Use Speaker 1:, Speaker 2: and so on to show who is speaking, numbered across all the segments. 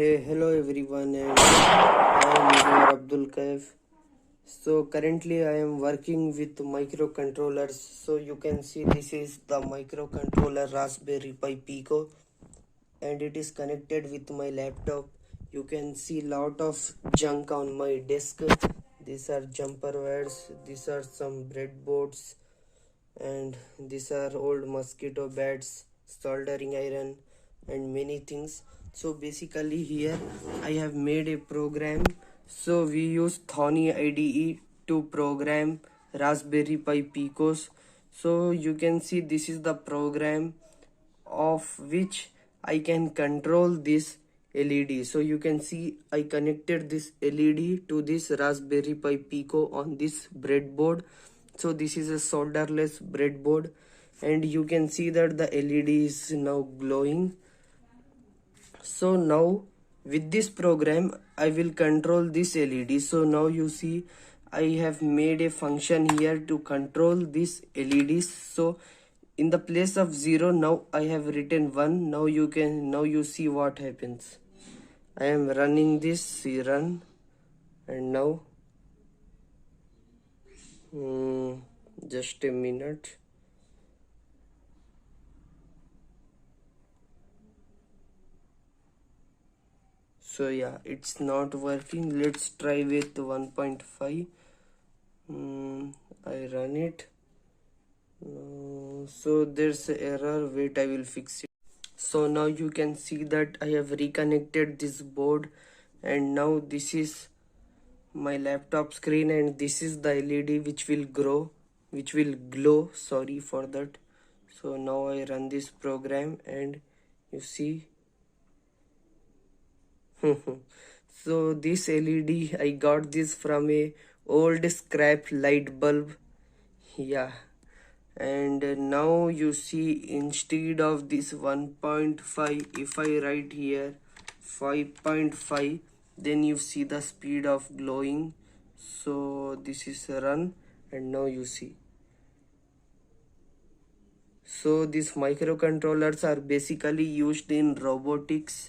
Speaker 1: Hello everyone, and I am your Abdul Kaif. So currently I am working with microcontrollers. So you can see this is the microcontroller Raspberry Pi Pico, and it is connected with my laptop. You can see lot of junk on my desk. These are jumper wires, these are some breadboards, and these are old mosquito bats, soldering iron, and many things. So basically here I have made a program. So we use Thorny IDE to program Raspberry Pi Picos. So you can see this is the program of which I can control this LED. So you can see I connected this LED to this Raspberry Pi Pico on this breadboard. So this is a solderless breadboard, and you can see that the LED is now glowing. So now with this program I will control this LED. So now you see I have made a function here to control this LEDs. So in the place of 0 now I have written 1. Now you see what happens. I am running this, run, and now just a minute. So yeah, it's not working. Let's try with 1.5. I run it. So there's an error. Wait, I will fix it. So now you can see that I have reconnected this board, and now this is my laptop screen, and this is the LED which will glow. Sorry for that. So now I run this program, and you see so this LED, I got this from a old scrap light bulb. Yeah, and now you see instead of this 1.5, if I write here 5.5, then you see the speed of glowing. So this is a run, and now you see. So these microcontrollers are basically used in robotics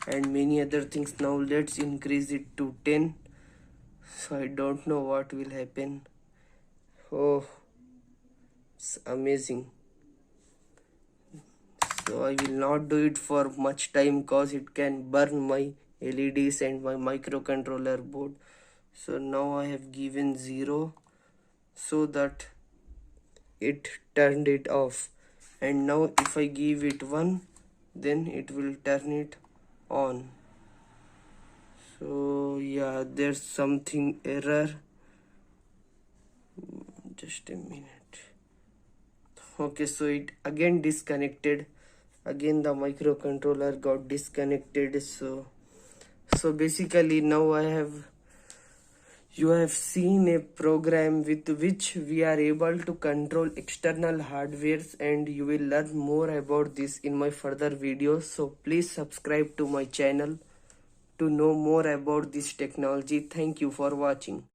Speaker 1: and many other things. Now let's increase it to 10. So I don't know what will happen. Oh, it's amazing. So I will not do it for much time because it can burn my LEDs and my microcontroller board. So now I have given 0 so that it turned it off, and now if I give it 1, then it will turn it on. So yeah, there's something error. Just a minute. Okay, so it again disconnected. Again the microcontroller got disconnected. So basically now you have seen a program with which we are able to control external hardwares, and you will learn more about this in my further videos. So please subscribe to my channel to know more about this technology. Thank you for watching.